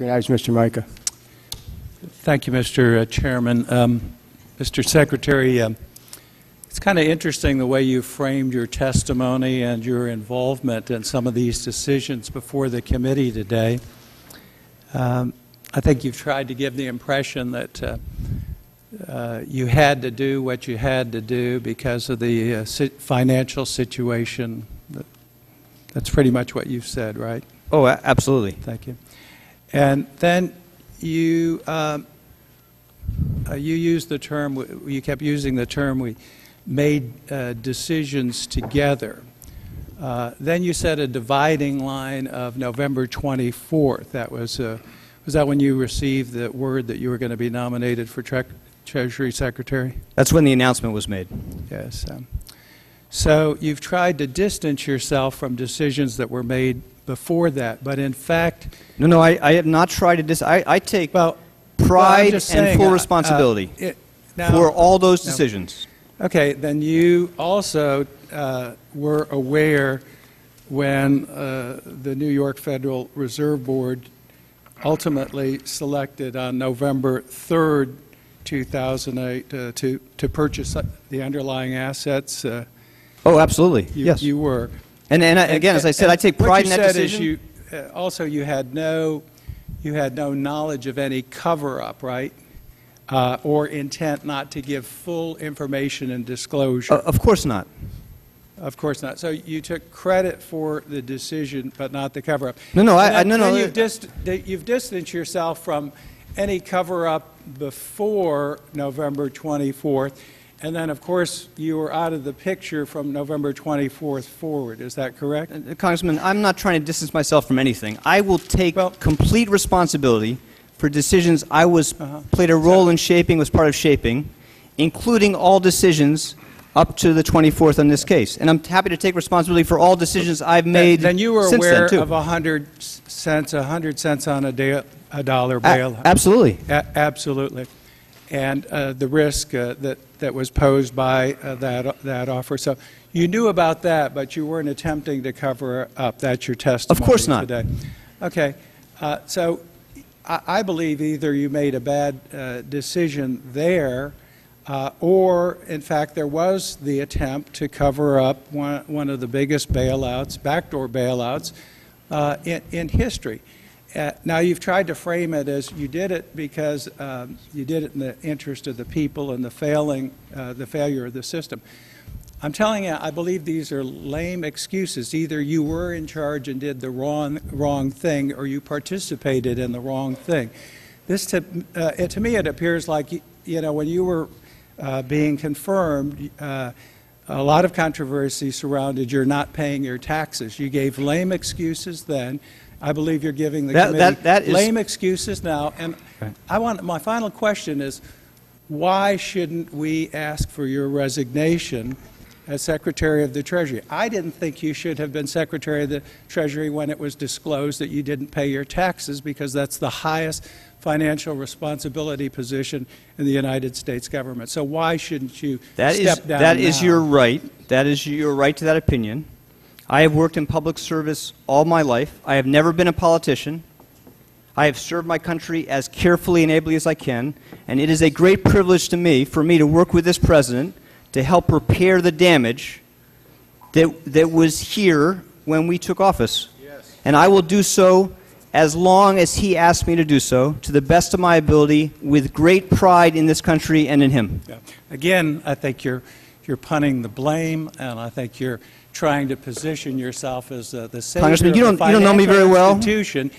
Recognize Mr. Mica. Thank you, Mr. Chairman. Mr. Secretary, it's kind of interesting the way you framed your testimony and your involvement in some of these decisions before the committee today. I think you've tried to give the impression that you had to do what you had to do because of the financial situation. That's pretty much what you've said, right? Oh, absolutely. Thank you. And then you used the term, you kept using the term, we made decisions together. Then you said a dividing line of November 24th. That was that when you received the word that you were going to be nominated for Treasury Secretary? That's when the announcement was made. Yes. So you've tried to distance yourself from decisions that were made before that, but in fact... No, I have not tried to I take pride and full responsibility for all those decisions. Okay, then you also were aware when the New York Federal Reserve Board ultimately selected on November 3rd, 2008 to purchase the underlying assets. Oh, absolutely. Yes. You were. And again, as I said, I take pride in that decision. Also, you had no knowledge of any cover-up, right? Or intent not to give full information and disclosure. Of course not. Of course not. So you took credit for the decision, but not the cover-up. No. You've distanced yourself from any cover-up before November 24th. And then, of course, you were out of the picture from November 24th forward. Is that correct? Congressman, I'm not trying to distance myself from anything. I will take complete responsibility for decisions I played a role in shaping, was part of shaping, including all decisions up to the 24th in this case. And I'm happy to take responsibility for all decisions I've made since then, too. Then you were aware of 100 cents on a dollar bailout. Absolutely. Absolutely. And the risk that was posed by that offer. So you knew about that, but you weren't attempting to cover up. That's your testimony. Of course not. Today. Okay. So I believe either you made a bad decision there, or in fact there was the attempt to cover up one of the biggest bailouts, backdoor bailouts, in history. Now, you've tried to frame it as you did it because you did it in the interest of the people and the failure of the system. I'm telling you, I believe these are lame excuses. Either you were in charge and did the wrong thing, or you participated in the wrong thing. This, to me, it appears like, when you were being confirmed, a lot of controversy surrounded your not paying your taxes. You gave lame excuses then. I believe you're giving the committee lame excuses now. And my final question is, why shouldn't we ask for your resignation as Secretary of the Treasury? I didn't think you should have been Secretary of the Treasury when it was disclosed that you didn't pay your taxes, because that's the highest financial responsibility position in the United States government. So why shouldn't you step down That now? is your right. That is your right to that opinion. I have worked in public service all my life. I have never been a politician. I have served my country as carefully and ably as I can, and it is a great privilege for me to work with this President to help repair the damage that was here when we took office. Yes. And I will do so as long as he asks me to do so, to the best of my ability, with great pride in this country and in him. Yeah. Again, I think you're punting the blame, and I think you're trying to position yourself as the savior Congressman, of you the don't know me very well. Institution,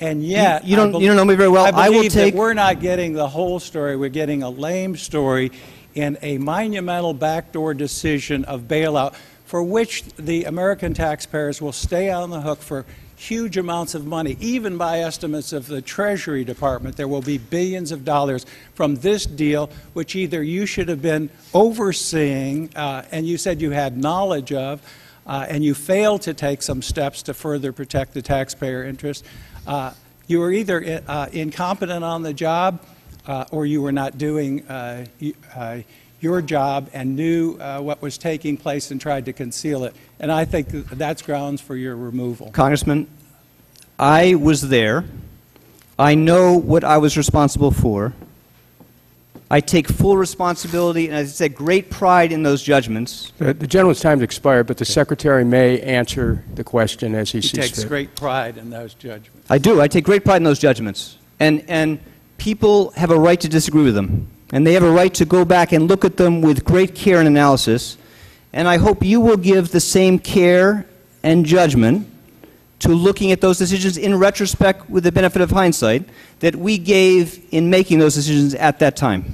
and yet you don't know me very well. I believe that we're not getting the whole story. We're getting a lame story in a monumental backdoor decision of bailout, for which the American taxpayers will stay on the hook for huge amounts of money. Even by estimates of the Treasury Department, there will be billions of dollars from this deal, which either you should have been overseeing, and you said you had knowledge of, and you failed to take some steps to further protect the taxpayer interest. You were either incompetent on the job, or you were not doing your job and knew what was taking place and tried to conceal it. And I think that's grounds for your removal. Congressman, I was there I know what I was responsible for. I take full responsibility, and as I said, great pride in those judgments. The gentleman's time has expired, but the Secretary may answer the question as he He sees takes fit. great pride in those judgments. I do. I take great pride in those judgments. And people have a right to disagree with them. And they have a right to go back and look at them with great care and analysis. And I hope you will give the same care and judgment to looking at those decisions in retrospect with the benefit of hindsight that we gave in making those decisions at that time.